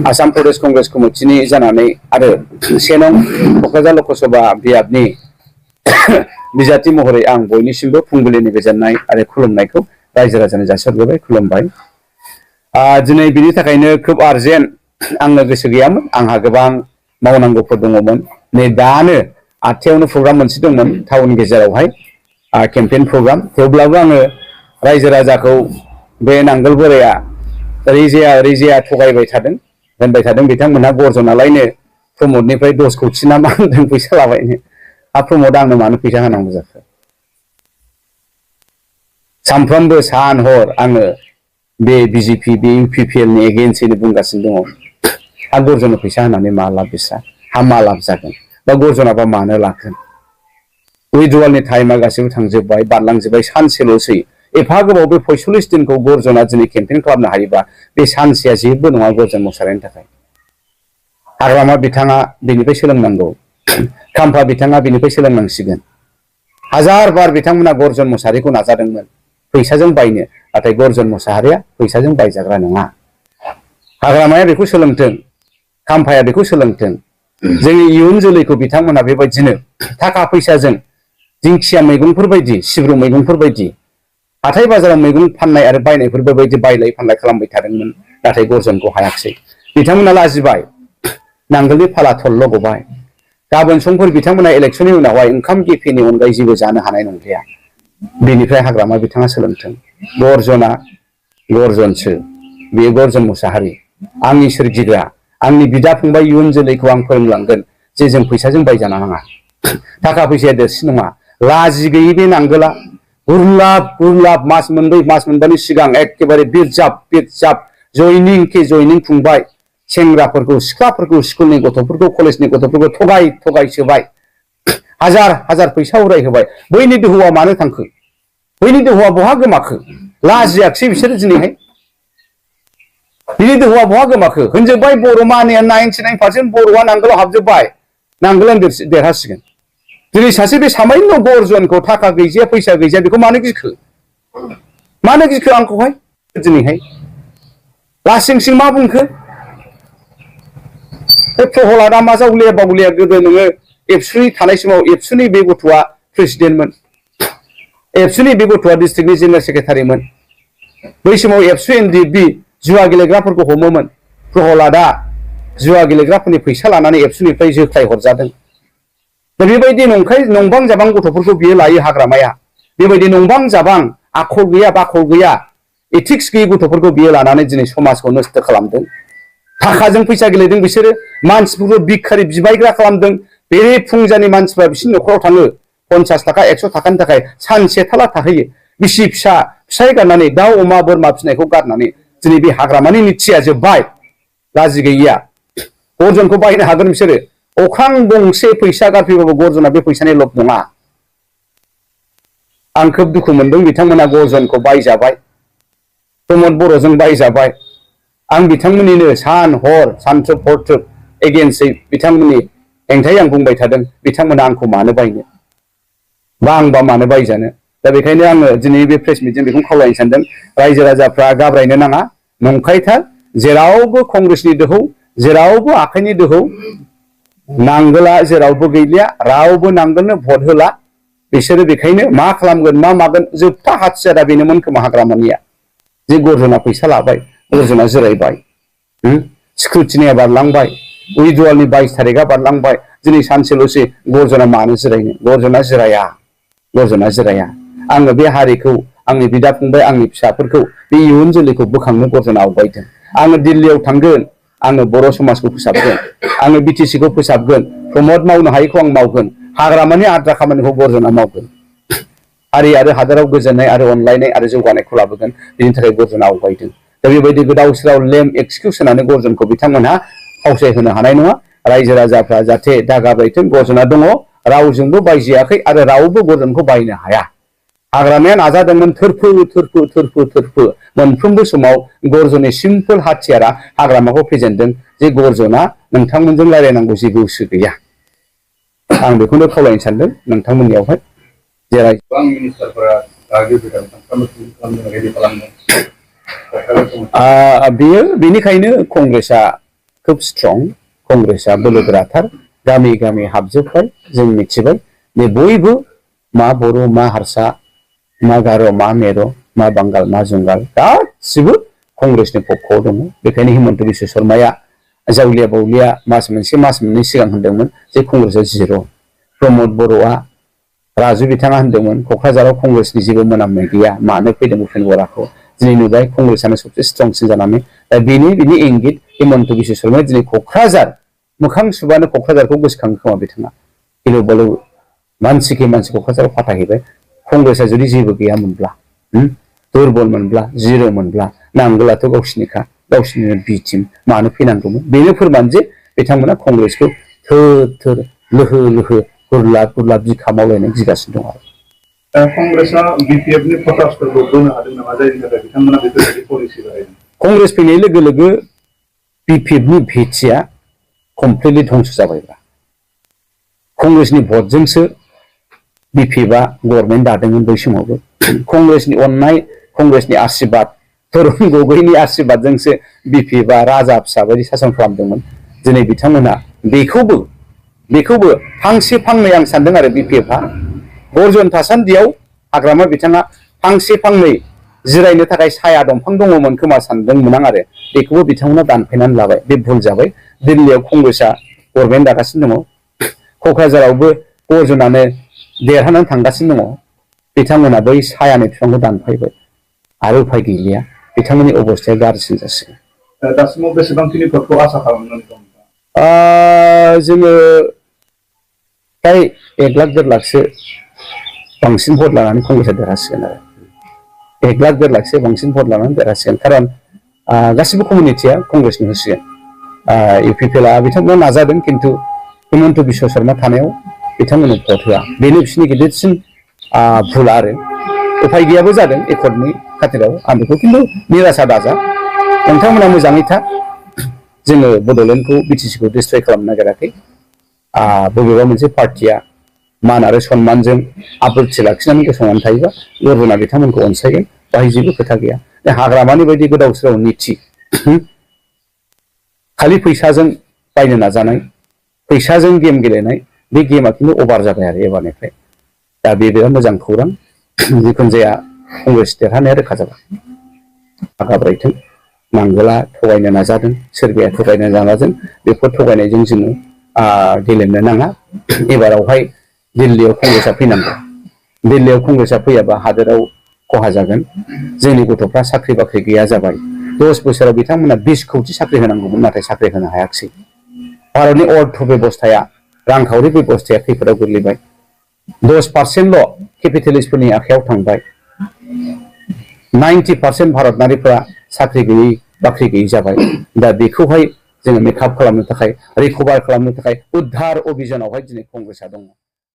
आसाम प्रदेश कांग्रेस कमिटिनि जानानै आरो 1 नं क'क्राझार लकसभा बियाबनि बिजाथि महरै आं बयनिसिमबो फुंबिलिनि गोजोननाय आरो खुलुमनायखौ रायजो राजानो जासिहरबाय खुलुमबाय। दिनै बिनि थाखायनो खोब आर्जेन्ट आंनो गोसो गैयामोन, आंहा गोबां मावनांगौफोर दङमोन। नै दानो 8टायावनो प्रग्राम मोनसे दंमोन टाउन गेजेरावहाय केम्पेइन प्रग्राम। थेवब्लाबो आङो रायजो राजाखौ बे नांगोल बोराया ओरैजाया थगायबाय थादों, होनबाय थादों बिथांमोनहा गरजनालायनो प्रमदनिफ्राय 10 कौटि ना मा होनदों फैसा लाबायनो। प्रमद आंनो मानो फैसा होनांगौ जाखो? सानफ्रोमबो सान हर आङो बे बिजेपि बे इउपिपिएल नि एगेन्स्टैनो बुंगासिनो दङ। गरजननो फैसा होनानै मा लाब बिस्रा? मा लाब जागोन? बा गरजनाबा मानो लाखो? उइड्रलनि टाइमा गासिबो थांजोब्बाय, बारलांजोब्बाय, सानसेल'सै। एफा गोबाव बे 45 दिनखौ गरजना दिनै केम्पेइन खालामनो हायोबा बे सानसेया जेबो नङा गरजन मोसाहारिनि थाखाय। हाग्रामा बिथाङा बेनिफ्राय सोलोंनांगौ, खाम्फा बिथाङा बेनिफ्राय सोलोंनांसिगोन। हाजार बार बिथांमोना गरजन मोसाहारिखौ नाजादोंमोन फैसाजों बायनो, नाथाय गरजन मोसाहारिया फैसाजों बायजाग्रा नङा। हाग्रामाया बेखौ सोलोंथों, खाम्फाया बेखौ सोलोंथों। जोंनि इयुन जोलैखौ बिथांमोना बेबायदिनो थाखा फैसाजों दिंखिया मैगंफोर बायदि, सिब्रु मैगंफोर बायदि हाथाय बाजाराव मैगं फाननाय आरो बायनायफोर बायदि बायलाय फानलाय खालामबाय थादोंमोन, नाथाय गरजनखौ हायाखिसै। बिथांमोना लाजिबाय, नांगोलनि फाला थल्ल' गबाय। गाबोन समफोर बिथांमोना इलेक्सननि उनावहाय ओंखाम गेफेनि अनगायै जेबो जानो हानाय नंलिया। बेनिफ्राय हाग्रामा बिथाङा सोलोंथों। गरजना गरजनसो, बेयो गरजन मोसाहारि आंनि सोरजिग्रा, आंनि बिदा फंबाय इयुन जोलैखौ आं फोरोंलांगोन जे जों फैसाजों बायजानो नाङा। थाखा फैसाया देरसिन नङा। लाजि गैयै बे नांगोला गुरलाब मास मोनब्रै मास मोनबानि सिगां एखेबारे बिरजाब जयनिं खुंबाय। सेंग्राफोरखौ सिख्लाफोरखौ स्कुलनि गथ'फोरखौ कलेजनि गथ'फोरखौ थगाय सोबाय। हाजार फैसा उरायहोबाय। बैनि दोहौआ मानो थांखो? बैनि दोहौआ बहा गोमाखो? लाजियाखिसै बिसोरो दिनैहाय? बिनि दोहौआ बहा गोमाखो? होनजोब्बाय बर' मानिया 99% बर'आ नांगोलाव हाबजोब्बाय, नांगोलानो देरहासिगोन। दिनै सासे बे सामान्य गरजनखौ थाखा गैजाया फैसा गैजाया बेखौ मानो गिखो? मानो गिखो आंखौहाय दिनैहाय? लासिंसिं मा बुंखो? बे प्रहलादा मा जावलिया बावलिया गोदो नोङो एबसुनि थानाय समाव एबसुनि बे गथ'आ प्रेसिडेन्टमोन, एबसुनि बे गथ'आ डिस्ट्रिक्टनि जेनेरेल सेक्रेटारिमोन। बै समाव एबसु एनडिएफबि जुवा गेलेग्राफोरखौ हमोमोन। प्रहलादा जुवा गेलेग्राफोरनि फैसा लानानै एबसुनिफ्राय जोख्लाय हरजादों। दा बेबायदि नंबां जाबां गथ'फोरखौ बियो लायो हाग्रामाया। बेबायदि नंबां जाबां आखल गैया बाखल गैया एथिक्स गैयै गथ'फोरखौ बियो लानानै दिनै समाजखौ नस्थ' खालामदों। थाखाजों फैसा गेलेदों बिसोरो, मानसिफोरखौ भिखारि बिबायग्रा खालामदों। बेरे फुंजानि मानसिफ्रा बिसोरनि न'खराव थाङो 50 थाखा 100 थाखानि थाखाय सानसे थाला थाहैयो। बिसि फिसाय गारनानै दाउ अमा बोरमा फिसिनायखौ गारनानै दिनै बे हाग्रामानि निथिया जोब्बाय। लाजि गैयिया गरजनखौ बायनो हागोन बिसोरो। अख्रां गंसे फैसा गारफैबाबो गरजना बे फैसानि लब नङा। आं खोब दुखु मोनदों बिथांमोना गरजनखौ बायजाबाय, प्रमद बर'जों बायजाबाय। आं बिथांमोननिनो सान हर सानथ्रोब हरथ्रोब एगेन्स्टै बिथांमोननि हेंथायै आं बुंबाय थादों। बिथांमोना आंखौ मानो बायनो बा आंबा मानो बायजानो? दा बेखायनो आङो दिनै बे प्रेस मिटजों बेखौनो खावलायनो सानदों, रायजो राजाफ्रा घाबरायनो नाङा। नंखायथार जेरावबो कंग्रेसनि दोहौ, जेरावबो आखाइनि दोहौ, नांगोला जेरावबो गैलिया, रावबो नांगोलनो भट होला। बिसोरो बेखायनो मा खालामगोन मा मागोन जोबथा हाथियारा बेनोमोन खोमा हाग्रामानिया। जे गरजना फैसा लाबाय, गरजना जिरायबाय, स्क्रुटिनिया बारलांबाय, उइड्रलनि 22 तारिखआ बारलांबाय, दिनै सानसेल'सै। गरजना मानो जिरायनो? गरजना जिराया। आङो बे हारिखौ, आंनि बिदा फंबाय, आंनि फिसाफोरखौ, बे इयुन जोलैखौ बोखांनो गरजना आवगायदों। आङो दिल्लीयाव थांगोन, आङो बर' समाजखौ फोसाबगोन, आङो बिटिसिखौ फोसाबगोन, प्रमद मावनो हायैखौ आं मावगोन, हाग्रामानि आद्रा खामानिखौ गरजना मावगोन। हारि आरो हादराव गोजोननाय आरो अनलायनाय आरो जौगानायखौ लाबोगोन। बेनि थाखाय गरजना आवगायदों। दा बेबायदि गोदाव सोराव लेम एक्सकिउस होनानै गरजनखौ बिथांमोनहा फावसायहोनो हानाय नङा। रायजो राजाफ्रा जाहाथे दागाब्रायथों, गरजना दङ, रावजोंबो बायजायाखै आरो रावबो गरजनखौ बायनो हाया। हाग्रामाया नाजादोंमोन थोरफो मोनफ्रोमबो समाव गरजननि सिम्पोल हाथियारा हाग्रामाखौ फेजेनदों जे गरजना नोंथांमोनजों रायलायनांगौ जेबो गोसो गैया। आं बेखौनो खावलायनो सानदों नोंथांमोननियावहाय, जे बेयो बेनिखायनो कंग्रेसआ खोब स्ट्रं कंग्रेसा बोलोगोराथार गामि गामि हाबजोबबाय जों मिथिबाय बे बयबो मा बर' मा हारसा मा गार' मा मेर' मा बांगाल मा जुंगाल गासिबो कंग्रेसनि पक्षआव दङ बेखायनो हिमन्त बिश्व शर्माया जावलिया बावलिया मास मोननै सिगां होनदोंमोन जे कंग्रेसआ जिर' प्रमद बर'आ राजु बिथाङा होनदोंमोन क'क्राझाराव कंग्रेसनि जेबो मोनामनाय गैया मानो फैदों उपेन बराखौ दिनै नुबाय कंग्रेसआनो सबसे स्ट्रंसिन जानानै दा बिनि इंगित हिमन्त बिश्व शर्माया दिनै क'क्राझार मोखां सुबानो क'क्राझारखौ गोसोखाङो खोमा बिथाङा गिलु बालु मानसि क'क्राझाराव फाथायहैबाय कंग्रेसआ जुदि जेबो गैयामोनब्ला दुरबल मोनब्ला जिर' मोनब्ला नांगोलाथ' गावसिनिनो बि टिम मानो फैनांगौमोन बेनो फोरमान जे बिथांमोना कंग्रेसखौ थोर लोहो गुरलाब बिखा मावलायनाय गिगासिनो दं आरो कंग्रेसआ बिपिएफनि भटार्सफोरखौ बोनो हादों नामा जायनि थाखाय बिथांमोना बेफोरबायदि पलिसि बाहायदों कंग्रेस फैनाय लोगो लोगो बिपिएफनि भेटिया कमप्लिटलि धंस जाबायब्रा कंग्रेसनि भटजोंसो बिपिएफआ गभर्नमेन्ट दादोंमोन बै समावबो कंग्रेसनि अननाय कंग्रेसनि आशीर्बाद तरुण गगैनि आशीर्बादजोंसो बिपिएफआ राजा फिसा बायदि सासन खालामदोंमोन दिनै बिथांमोना बेखौबो फांसे फांनै आं सानदों आरो बिपिएफआ गरजन थासान्दियाव हाग्रामा बिथाङा फांसे फांनै जिरायनो थाखाय साया दंफां दङमोन खोमा सानदोंमोन आं आरो बेखौबो बिथांमोना दानफायनानै लाबाय बे भुल जाबाय दिल्लीयाव कंग्रेसआ गभर्नमेन्ट दागासिनो दङ क'क्राझारावबो गरजनानो देरहानानै थांगासिनो दङ बिथांमोना बै सायानि बिफांखौ दानफायबाय आरो उफाय गैलिया बिथांमोननि अबस्थाया गाज्रिसिन जासिगोन दासिमाव बेसेबांखिनि भटखौ आसा खालामनानै दं जोङो फ्राय 1 लाख 1.5 लाखसो बांसिन भट लानानै कंग्रेसआ देरहासिगोन आरो 1 लाख 1.5 लाखसो बांसिन भट लानानै देरहासिगोन खारन गासिबो कमिउनिटिया कंग्रेसनि होसिगोन इउपिपिएलआ बिथांमोना नाजादों खिन्थु हिमन्त बिश्व शर्मा थानायाव बिथांमोननो भट होआ बेनो बिसोरनि गिदिरसिन भुल आरो उफाय गैयाबो जादों एकर्डनि खाथिराव आं बेखौ खिन्थु निराशा दाजा नोंथांमोना मोजाङै था जोङो बड'लेण्डखौ बिटिसिखौ डिस्ट्रय खालामनो नागिराखै बबेबा मोनसे पार्टिया मान आरो सन्मानजों आब्रुथि लाखिनानै गसंनानै थायोबा गरजना बिथांमोनखौ अनसायगोन बाहाय जेबो खोथा गैया हाग्रामानि बायदि गोदाव सोराव नीति खालि फैसाजों बायनो नाजानाय फैसाजों गेम गेलेनाय बे गेमा खिन्थु अभार जाबाय आरो एबारनिफ्राय दा बे बिराद मोजां खौरां जिखुनु जाया कंग्रेस देरहानाया रोखा जाबाय आगाब्रायथों नांगोला थगायनो नाजादों सोरबाया थगायनो नाजादों बेफोर थगायनायजों जोङो गेलेनो नाङा एबारावहाय दिल्लीयाव कंग्रेसआ फैनांगौ दिल्लीयाव कंग्रेसआ फैयाबा हादोराव खहा जागोन जोंनि गथ'फ्रा साख्रि बाख्रि गैया जाबाय 10 बोसोराव बिथांमोना 20 कौटि साख्रि होनांगौमोन नाथाय साख्रि होनो हायाखिसै भारतनि अर्थ बेबस्थाया रांखावरि बेबस्थाया खैफोदाव गोग्लैबाय 10%ल' केपिटेलिस्टफोरनि आखायाव थांबाय 90% भारतारिफोरा साख्रि गैयै बाख्रि गैयै जाबाय दा बेखौहाय जोङो मेकआप खालामनो थाखाय रिकभार खालामनो थाखाय उद्धार अभियानावहाय दिनै कंग्रेसआ दङ